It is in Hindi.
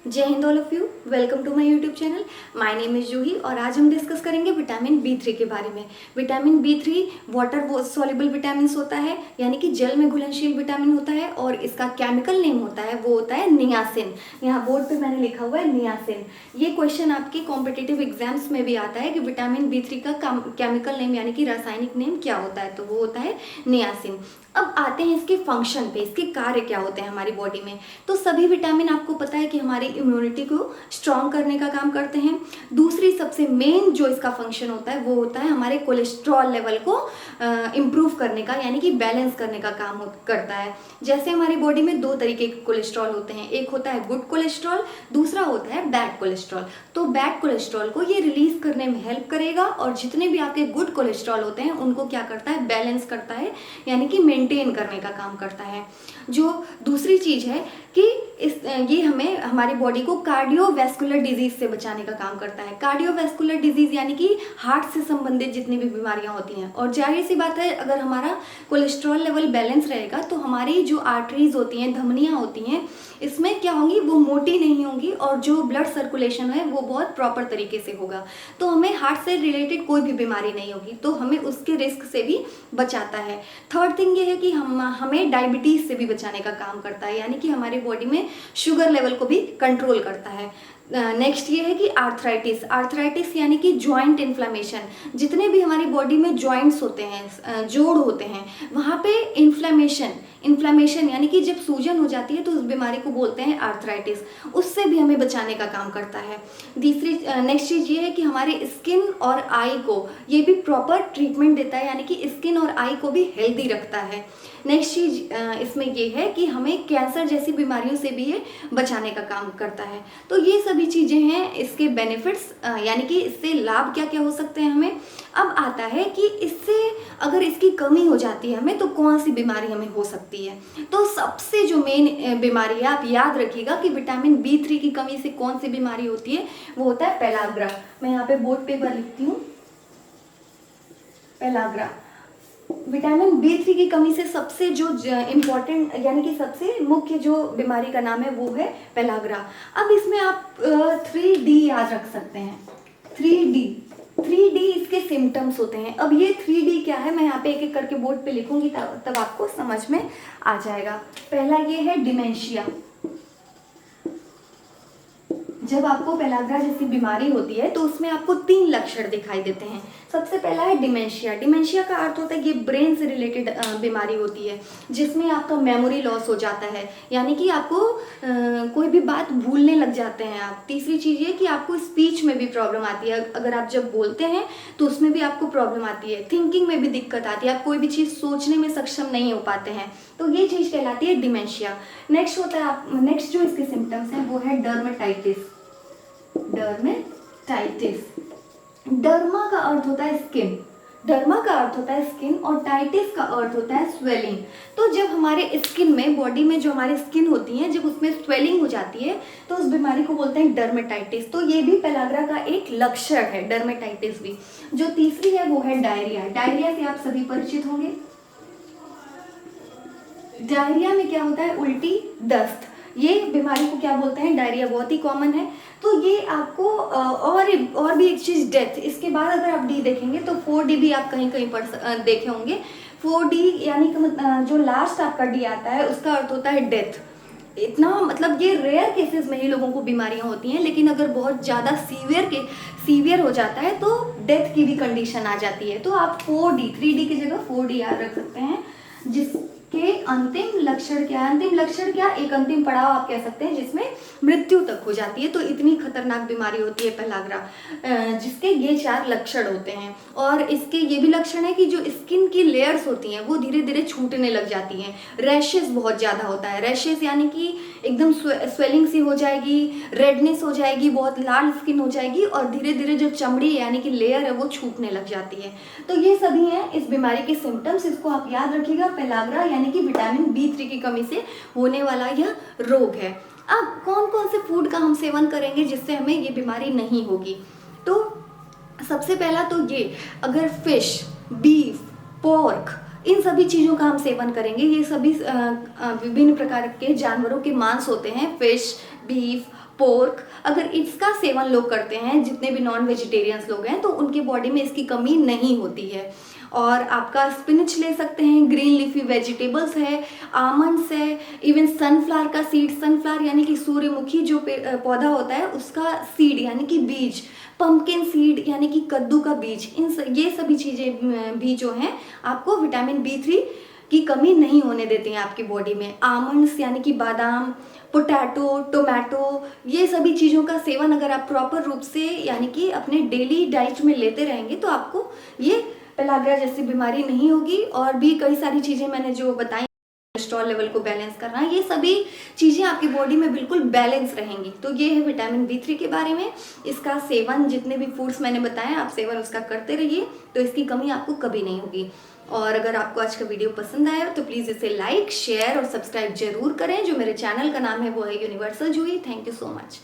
जय Hind all of you. Welcome to my YouTube channel. My name is Juhi और आज हम डिस्कस करेंगे विटामिन बी3 के बारे में। Vitamin B3 water soluble vitamin होता है, यानी कि जल में घुलनशील विटामिन होता है और इसका केमिकल नेम होता है वो होता है नियासिन। यहाँ बोर्ड पे मैंने लिखा हुआ है नियासिन। ये क्वेश्चन आपके कॉम्पिटिटिव एग्जाम्स में भी आता है कि विटामिन बी3 का केमिकल नेम यानी कि रासायनिक नेम क्या होता है, तो वो होता है नियासिन। अब आते हैं इसके फंक्शन पे, इसके कार्य क्या होते हैं हमारी बॉडी में। तो सभी विटामिन आपको पता है कि हमारी इम्यूनिटी को स्ट्रॉन्ग करने का काम करते हैं। दूसरी सबसे मेन जो इसका फंक्शन होता है वो होता है हमारे कोलेस्ट्रॉल लेवल को इम्प्रूव करने का, यानी कि बैलेंस करने का काम करता है। जैसे हमारी बॉडी में दो तरीके के कोलेस्ट्रॉल होते हैं, एक होता है गुड कोलेस्ट्रॉल, दूसरा होता है बैड कोलेस्ट्रॉल। तो बैड कोलेस्ट्रॉल को ये रिलीज करने में हेल्प करेगा और जितने भी आपके गुड कोलेस्ट्रॉल होते हैं उनको क्या करता है, बैलेंस करता है, यानी कि मेंटेन करने का काम करता है। जो दूसरी चीज है कि ये हमें हमारी बॉडी को कार्डियोवैस्कुलर डिजीज से बचाने का काम करता है। कार्डियोवैस्कुलर डिजीज यानी कि हार्ट से संबंधित जितनी भी बीमारियां होती हैं। और जाहिर सी बात है, अगर हमारा कोलेस्ट्रॉल लेवल बैलेंस रहेगा तो हमारी जो आर्टरीज होती हैं, धमनियां होती हैं, इसमें क्या होंगी, वो मोटी नहीं होंगी और जो ब्लड सर्कुलेशन है वो बहुत प्रॉपर तरीके से होगा। तो हमें हार्ट से रिलेटेड कोई भी बीमारी नहीं होगी, तो हमें उसके रिस्क से भी बचाता है। थर्ड थिंग ये है कि हमें डायबिटीज से भी बचाने का काम करता है, यानी कि हमारी बॉडी में शुगर लेवल को भी कंट्रोल करता है। नेक्स्ट ये है कि आर्थराइटिस यानी कि जॉइंट इन्फ्लेमेशन। जितने भी हमारी बॉडी में जॉइंट्स होते हैं, जोड़ होते हैं, वहाँ पे इन्फ्लेमेशन यानी कि जब सूजन हो जाती है तो उस बीमारी को बोलते हैं आर्थराइटिस। उससे भी हमें बचाने का काम करता है। नेक्स्ट चीज़ ये है कि हमारे स्किन और आई को ये भी प्रॉपर ट्रीटमेंट देता है, यानी कि स्किन और आई को भी हेल्दी रखता है। नेक्स्ट चीज इसमें ये है कि हमें कैंसर जैसी बीमारियों से भी ये बचाने का काम करता है। तो ये सभी चीज़ें हैं इसके बेनिफिट्स, यानी कि इससे लाभ क्या क्या हो सकते हैं हमें। अब आता है कि इससे अगर इसकी कमी हो जाती है हमें तो कौन सी बीमारी हमें हो सकती है। तो सबसे जो मेन बीमारी है, आप याद रखिएगा कि विटामिन बी3 की कमी से कौन सी बीमारी होती है, वो होता है पेलाग्रा। मैं यहाँ पे बोर्ड पेपर लिखती हूँ, पेलाग्रा। विटामिन बी3 की कमी से सबसे जो इम्पोर्टेंट यानी कि सबसे मुख्य जो बीमारी का नाम है वो है पेलाग्रा। अब इसमें आप 3D याद रख सकते हैं। 3D इसके सिम्टम्स होते हैं। अब ये 3D क्या है, मैं यहाँ पे एक एक करके बोर्ड पे लिखूंगी तब आपको समझ में आ जाएगा। पहला ये है डिमेंशिया। जब आपको पेलाग्रा जैसी बीमारी होती है तो उसमें आपको 3 लक्षण दिखाई देते हैं। सबसे पहला है डिमेंशिया। डिमेंशिया का अर्थ होता है ये ब्रेन से रिलेटेड बीमारी होती है, जिसमें आपका मेमोरी लॉस हो जाता है, यानी कि आपको कोई भी बात भूलने लग जाते हैं आप। तीसरी चीज़ ये कि आपको स्पीच में भी प्रॉब्लम आती है, अगर आप जब बोलते हैं तो उसमें भी आपको प्रॉब्लम आती है। थिंकिंग में भी दिक्कत आती है, आप कोई भी चीज़ सोचने में सक्षम नहीं हो पाते हैं, तो ये चीज़ कहलाती है डिमेंशिया। नेक्स्ट होता है नेक्स्ट जो इसके सिम्टम्स हैं वो है डर्मेटाइटिस। डर्मा का अर्थ होता है स्किन, और टाइटिस का अर्थ होता है स्वेलिंग। तो जब हमारे स्किन में, बॉडी में जो हमारी स्किन होती है, जब उसमें स्वेलिंग हो जाती है तो उस बीमारी को बोलते हैं डर्मेटाइटिस। तो ये भी पेलाग्रा का एक लक्षण है, डर्मेटाइटिस भी। जो तीसरी है वो है डायरिया। डायरिया से आप सभी परिचित होंगे। डायरिया में क्या होता है, उल्टी, दस्त। ये बीमारी को क्या बोलते हैं, डायरिया, बहुत ही कॉमन है। तो ये आपको और भी एक चीज़ डेथ। इसके बाद अगर आप डी देखेंगे तो 4D भी आप कहीं कहीं पर देखे होंगे। 4D यानी कि जो लास्ट आपका डी आता है उसका अर्थ होता है डेथ। इतना मतलब ये रेयर केसेस में ही लोगों को बीमारियां होती हैं, लेकिन अगर बहुत ज़्यादा सीवियर हो जाता है तो डेथ की भी कंडीशन आ जाती है। तो आप 4D, 3D की जगह 4D याद रख सकते हैं। जिसके अंतिम लक्षण क्या, एक अंतिम पड़ाव आप कह सकते हैं जिसमें मृत्यु तक हो जाती है। तो इतनी खतरनाक बीमारी होती है पेलाग्रा, जिसके ये 4 लक्षण होते हैं। और इसके ये भी लक्षण है कि जो स्किन की लेयर्स होती हैं वो धीरे धीरे छूटने लग जाती हैं। रैशेस बहुत ज़्यादा होता है, रैशेस यानी कि एकदम स्वेलिंग सी हो जाएगी, रेडनेस हो जाएगी, बहुत लाल स्किन हो जाएगी और धीरे धीरे जो चमड़ी यानी कि लेयर है वो छूटने लग जाती है। तो ये सभी हैं इस बीमारी के सिम्टम्स। इसको आप याद रखिएगा, पेलाग्रा यानी कि विटामिन बी3 की कमी से होने वाला यह रोग है। अब कौन कौन से फूड का हम सेवन करेंगे जिससे हमें ये बीमारी नहीं होगी। तो सबसे पहला तो ये, अगर फिश, बीफ, पोर्क, इन सभी चीज़ों का हम सेवन करेंगे। ये सभी विभिन्न प्रकार के जानवरों के मांस होते हैं, फिश, बीफ, पोर्क, अगर इसका सेवन लोग करते हैं, जितने भी नॉन वेजिटेरियंस लोग हैं, तो उनके बॉडी में इसकी कमी नहीं होती है। और आपका स्पिनच ले सकते हैं, ग्रीन लीफी वेजिटेबल्स है, आमंड्स है, इवन सनफ्लावर का सीड, सनफ्लावर यानी कि सूर्यमुखी जो पौधा होता है उसका सीड यानी कि बीज, पंपकिन सीड यानी कि कद्दू का बीज, ये सभी चीज़ें भी जो हैं आपको विटामिन B3 की कमी नहीं होने देती हैं आपकी बॉडी में। आमंड्स यानी कि बादाम, पोटैटो, टोमेटो, ये सभी चीज़ों का सेवन अगर आप प्रॉपर रूप से यानी कि अपने डेली डाइट में लेते रहेंगे तो आपको ये पेलाग्रा जैसी बीमारी नहीं होगी। और भी कई सारी चीज़ें मैंने जो बताई, कोलेस्ट्रॉल लेवल को बैलेंस करना, ये सभी चीज़ें आपकी बॉडी में बिल्कुल बैलेंस रहेंगी। तो ये है विटामिन B3 के बारे में। इसका सेवन, जितने भी फूड्स मैंने बताए आप सेवन उसका करते रहिए, तो इसकी कमी आपको कभी नहीं होगी। और अगर आपको आज का वीडियो पसंद आया तो प्लीज़ इसे लाइक, शेयर और सब्सक्राइब जरूर करें। जो मेरे चैनल का नाम है वो है universal Juhi. Thank you so much.